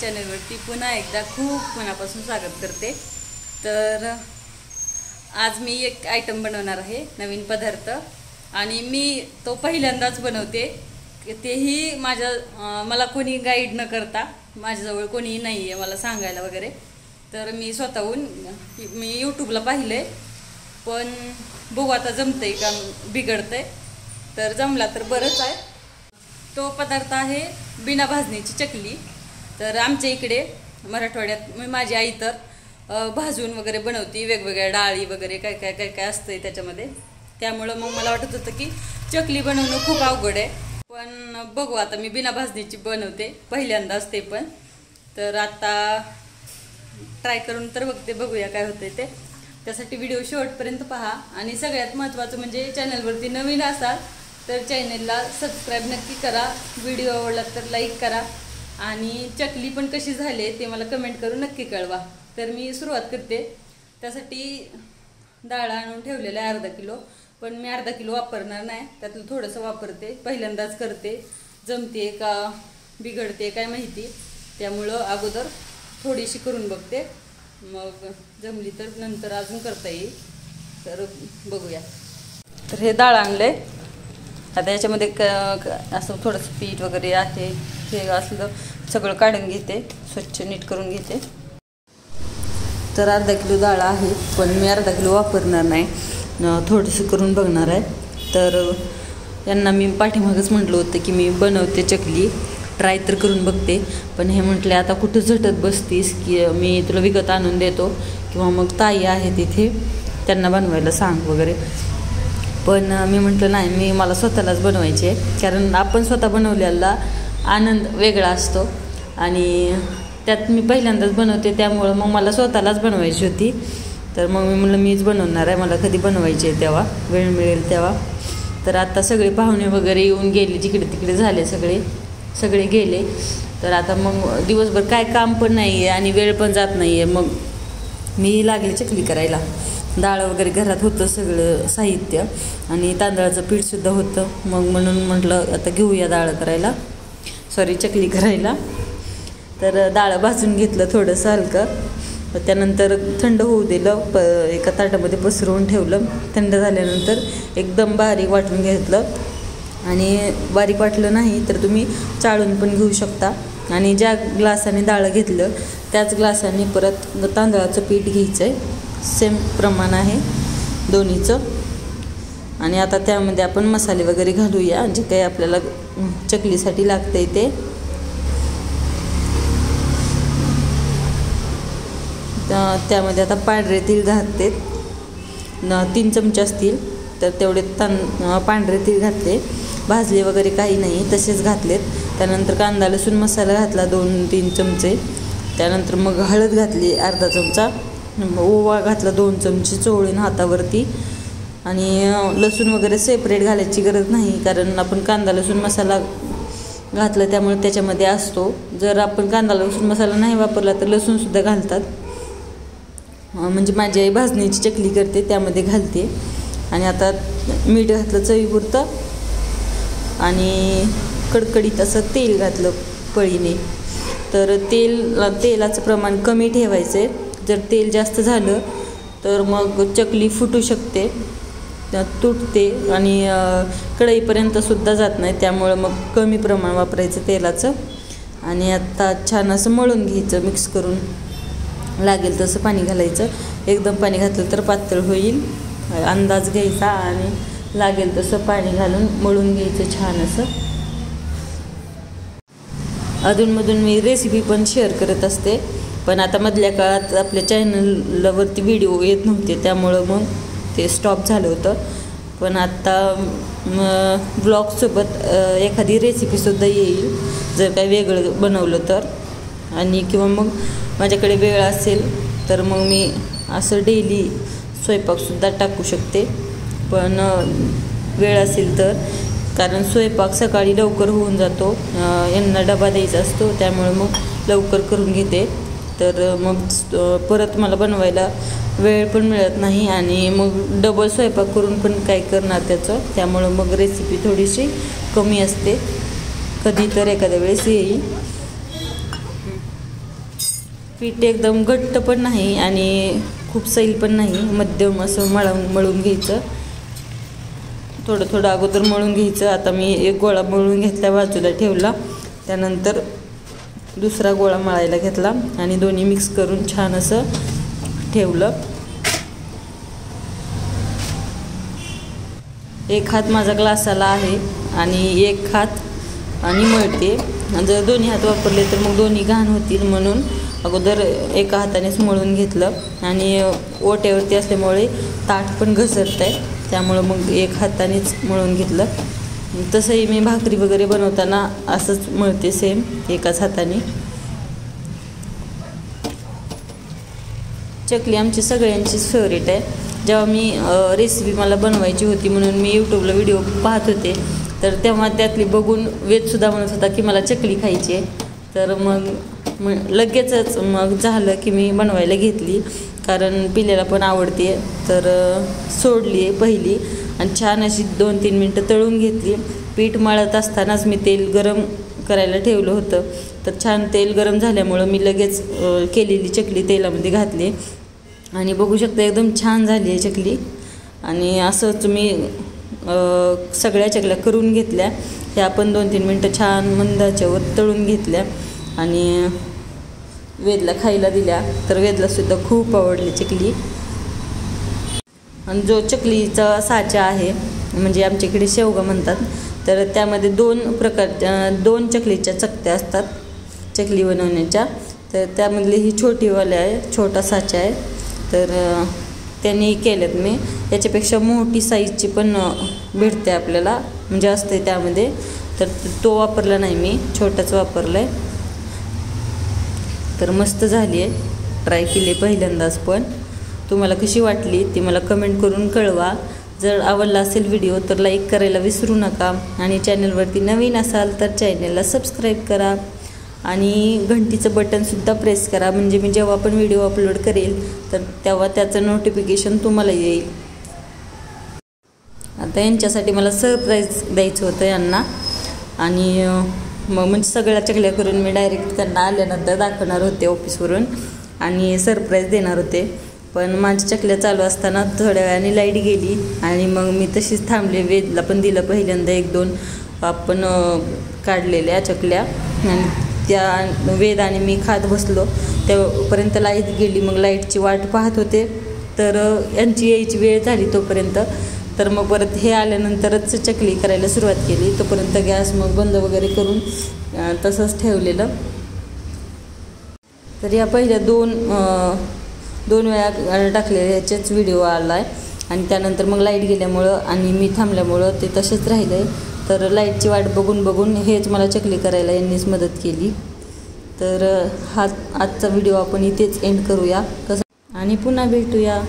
चॅनलवरती पुन्हा एकदा खूप मनापासून स्वागत करते। तर आज मी एक आयटम बनवणार आहे, नवीन पदार्थ, आणि मी तो पहिल्यांदाच बनवते। तेही मला कोणी गाईड न करता, माझ्याजवळ कोणी नाही आहे मला सांगायला वगैरे। तर मी स्वतःहून यूट्यूबला पाहिले, पण बघू आता जमतंय का बिघडतंय। तर जमला तर बरंच आहे। तो पदार्थ आहे बिना भाजणीची चकली। तर आमच्या इकडे मराठवाड्यात माझी आई तर भाजून वगैरे बनवती, वेगवेगळ्या डाळी वगैरे काय काय काय काय असतंय त्याच्यामध्ये। त्यामुळे मग मला वाटत होतं की चकली बनवणं खूप अवघड आहे, पण बघू आता मी बिना भाजणीची बनवते पहिल्यांदाच ते पण। तर आता ट्राय करून तर बघते, बघूया काय होतंय ते। त्यासाठी व्हिडिओ शेवटपर्यंत पहा, आणि सगळ्यात महत्त्वाचं म्हणजे चॅनलवरती नवीन असाल तर चॅनलला सबस्क्राईब नक्की करा, व्हिडिओ आवडला तर लाईक करा, आणि चकली पण कशी झाली ते मला कमेंट करून नक्की कळवा। तर मी सुरुवात करते। त्यासाठी डाळ आणून ठेवलेलं आहे अर्धा किलो, पण मी अर्धा किलो वापरणार नाही, त्यातलं थोडंसं वापरते। पहिल्यांदाच करते, जमते का बिघडते काय माहिती, त्यामुळं अगोदर थोडीशी करून बघते, मग जमली तर नंतर अजून करता येईल। तर बघूया। तर हे डाळ आणले, आता याच्यामध्ये असं थोडंसं पीठ वगैरे आहे, हे असलं सगळं काढून घेते, स्वच्छ नीट करून घेते। तर अर्धा किलो डाळ आहे, पण मी अर्धा किलो वापरणार नाही, थोडंसं करून बघणार आहे। तर यांना मी पाठीमागच म्हटलं होतं की मी बनवते चकली, ट्राय तर करून बघते, पण हे म्हटले आता कुठं झटत बसतीस, की मी तुला विकत आणून देतो, किंवा मग ताई आहे तिथे त्यांना बनवायला सांग वगैरे। पण मी म्हटलं नाही, मला स्वतःलाच बनवायचे, कारण आपण स्वतः बनवलेला आनंद वेगळा असतो, आणि त्यात मी पहिल्यांदाच बनवते, त्यामुळं मग मला स्वतःलाच बनवायची होती। तर मग मी म्हटलं मीच बनवणार आहे, मला कधी बनवायची आहे तेव्हा, वेळ मिळेल तेव्हा। तर आता सगळे पाहुणे वगैरे येऊन गेले, जिकडे तिकडे झाले, सगळे गेले। तर आता मग दिवसभर काय काम पण नाही आहे आणि वेळ पण जात नाही आहे, मग मी लागले चकली करायला। डाळ वगैरे घरात होतं सगळं साहित्य, आणि तांदळाचं पीठसुद्धा होतं, मग म्हणून म्हटलं आता घेऊया चकली करायला। तर डाळ भाजून घेतलं थोडंसं हलकं, त्यानंतर थंड होऊ दिलं, एका ताटामध्ये पसरवून ठेवलं। थंड झाल्यानंतर एकदम बारीक वाटून घेतलं, आणि बारीक वाटलं नाही तर तुम्ही चाळून पण घेऊ शकता। आणि ज्या ग्लासाने डाळ घेतलं त्याच ग्लासाने परत तांदळाचं पीठ घ्यायचं आहे, सेम प्रमाण आहे दोन्हीचं। आणि आता त्यामध्ये आपण मसाले वगैरे घालूया, जे काही आपल्याला चकलीसाठी लागतंय ते। त्यामध्ये आता पांढरे तीळ घातले, 3 चमचे असतील तर तेवढे पांढरे तीळ घातले, भाजले वगैरे काही नाही, तसेच घातलेत। त्यानंतर कांदा लसूण मसाला घातला 2-3 चमचे, त्यानंतर मग हळद घातली अर्धा चमचा, ओवा घातला 2 चमचे चोळून हातावरती। आणि लसूण वगैरे सेपरेट घालायची गरज नाही, कारण आपण कांदा लसूण मसाला घातला त्यामुळे त्याच्यामध्ये असतो। जर आपण कांदा लसूण मसाला नाही वापरला तर लसूणसुद्धा घालतात, म्हणजे माझी आई भाजणीची चकली करते त्यामध्ये घालते। आणि आता मीठ घातलं चवीपुरतं, आणि कडकडीत असं तेल घातलं पळीने। तर तेलाचं प्रमाण कमी ठेवायचं आहे, जर तेल जास्त झालं तर मग चकली फुटू शकते, तुटते, आणि कढईपर्यंतसुद्धा जात नाही, त्यामुळं मग कमी प्रमाण वापरायचं तेलाचं। आणि आता छान असं मळून घ्यायचं, मिक्स करून लागेल तसं पाणी घालायचं, एकदम पाणी घातलं तर पातळ होईल, अंदाज घ्यायचा, आणि लागेल तसं पाणी घालून मळून घ्यायचं छान असं। अधूनमधून मी रेसिपी पण शेअर करत असते, पण आता मधल्या काळात आपल्या चॅनलवरती व्हिडिओ येत नव्हते, त्यामुळं मग ते स्टॉप झालं होतं। पण आता ब्लॉगसोबत एखादी रेसिपीसुद्धा येईल, जर काही वेगळं बनवलं तर, आणि किंवा मग माझ्याकडे वेळ असेल तर मग मी असं डेली स्वयंपाकसुद्धा टाकू शकते, पण वेळ असेल तर, कारण स्वयंपाक सकाळी लवकर होऊन जातो, यांना डबा द्यायचा असतो, त्यामुळे मग लवकर करून घेते। तर मग परत मला बनवायला वेळ पण मिळत नाही, आणि मग डबल स्वयंपाक करून पण काय करणार त्याचं, त्यामुळं मग रेसिपी थोडीशी कमी असते, कधी तर एखाद्या वेळेस येईल। पीठ एकदम घट्ट पण नाही आणि खूप सैल पण नाही, मध्यम असं मळून घ्यायचं. थोडं थोडं अगोदर मळून घ्यायचं. आता मी एक गोळा मळून घेतला, बाजूला ठेवला. त्यानंतर दुसरा गोळा मळायला घेतला आणि दोन्ही मिक्स करून छान असं ठेवलं. एक हात माझा ग्लासाला आहे आणि एक हात आणि मळते. जर दोन्ही हात वापरले तर मग दोन्ही घाण होतील, म्हणून अगोदर एका हातानेच मळून घेतलं. आणि ओट्यावरती असल्यामुळे ताट पण घसरत आहे, त्यामुळं मग एक हातानेच मळून घेतलं. तसंही मी भाकरी वगैरे बनवताना असंच मळते, सेम एकाच हाताने. चकली आमची सगळ्यांचीच फेवरेट आहे. जेव्हा मी रेसिपी मला बनवायची होती म्हणून मी यूट्यूबला व्हिडिओ पाहत होते, तर तेव्हा त्यातली बघून वेदसुद्धा म्हणत होता की मला चकली खायची आहे. तर मग लगेचच मग झालं की मी बनवायला घेतली, कारण पिल्याला पण आवडते. तर सोडली आहे पहिली आणि छान अशी 2-3 मिनटं तळून घेतली. पीठ मळत असतानाच मी तेल गरम करायला ठेवलं होतं, तर छान तेल गरम झाल्यामुळं मी लगेच केलेली चकली तेलामध्ये घातली आणि बघू शकता एकदम छान झाली आहे चकली. आणि असंच मी सगळ्या चकल्या करून घेतल्या. ह्या आपण 2-3 मिनटं छान मंद आचेवर तळून घेतल्या आणि वेदला खायला दिल्या. तर वेदलासुद्धा खूप आवडली चकली. आणि जो चकलीचा साचा आहे, म्हणजे आमच्याकडे शेवगा म्हणतात, तर त्यामध्ये 2 चकलीच्या चकत्या असतात चकली बनवण्याच्या. तर त्यामधली ही छोटीवाली आहे, छोटा साचा आहे. तर त्यांनी केल्यात मी. याच्यापेक्षा मोठी साईजची पण भेटते आपल्याला, म्हणजे असते त्यामध्ये. तर तो वापरला नाही मी, छोटाच वापरला आहे. तर मस्त झाली आहे, ट्राय केली पहिल्यांदाच. पण तुम्हाला कशी वाटली ती मला कमेंट करून कळवा. जर आवडला असेल व्हिडिओ तर लाईक करायला विसरू नका आणि चॅनलवरती नवीन असाल तर चॅनलला सबस्क्राईब करा आणि घंटीचं बटनसुद्धा प्रेस करा, म्हणजे मी जेव्हा पण व्हिडिओ अपलोड करेल तर तेव्हा त्याचं नोटिफिकेशन तुम्हाला येईल. आता यांच्यासाठी मला सरप्राईज द्यायचं होतं यांना, आणि मग म्हणजे सगळ्या चकल्या करून मी डायरेक्ट त्यांना आल्यानंतर दाखवणार होते ऑफिसवरून आणि सरप्राईज देणार होते. पण माझ्या चकल्या चालू असताना थोड्या वेळाने लाईट गेली आणि मग मी तशीच थांबले. वेदला पण दिलं पहिल्यांदा 1-2 आपण काढलेल्या चकल्या आणि त्या वेद आणि मी खात बसलो. तेव्हापर्यंत लाईट गेली. मग लाईटची वाट पाहत होते, तर यांची यायची वेळ झाली तोपर्यंत. तर मग परत हे आल्यानंतरच चकली करायला सुरुवात केली. तोपर्यंत गॅस मग बंद वगैरे करून तसंच ठेवलेलं. तर या पहिल्या 2 वेळा टाकलेल्या ह्याचेच व्हिडिओ आला आहे आणि त्यानंतर मग लाईट गेल्यामुळं आणि मी थांबल्यामुळं ते तसेच राहिलं आहे. तर लाईटची वाट बघून हेच मला चकली करायला यांनीच मदत केली. तर आजचा व्हिडिओ आपण इथेच एंड करूया आणि पुन्हा भेटूया.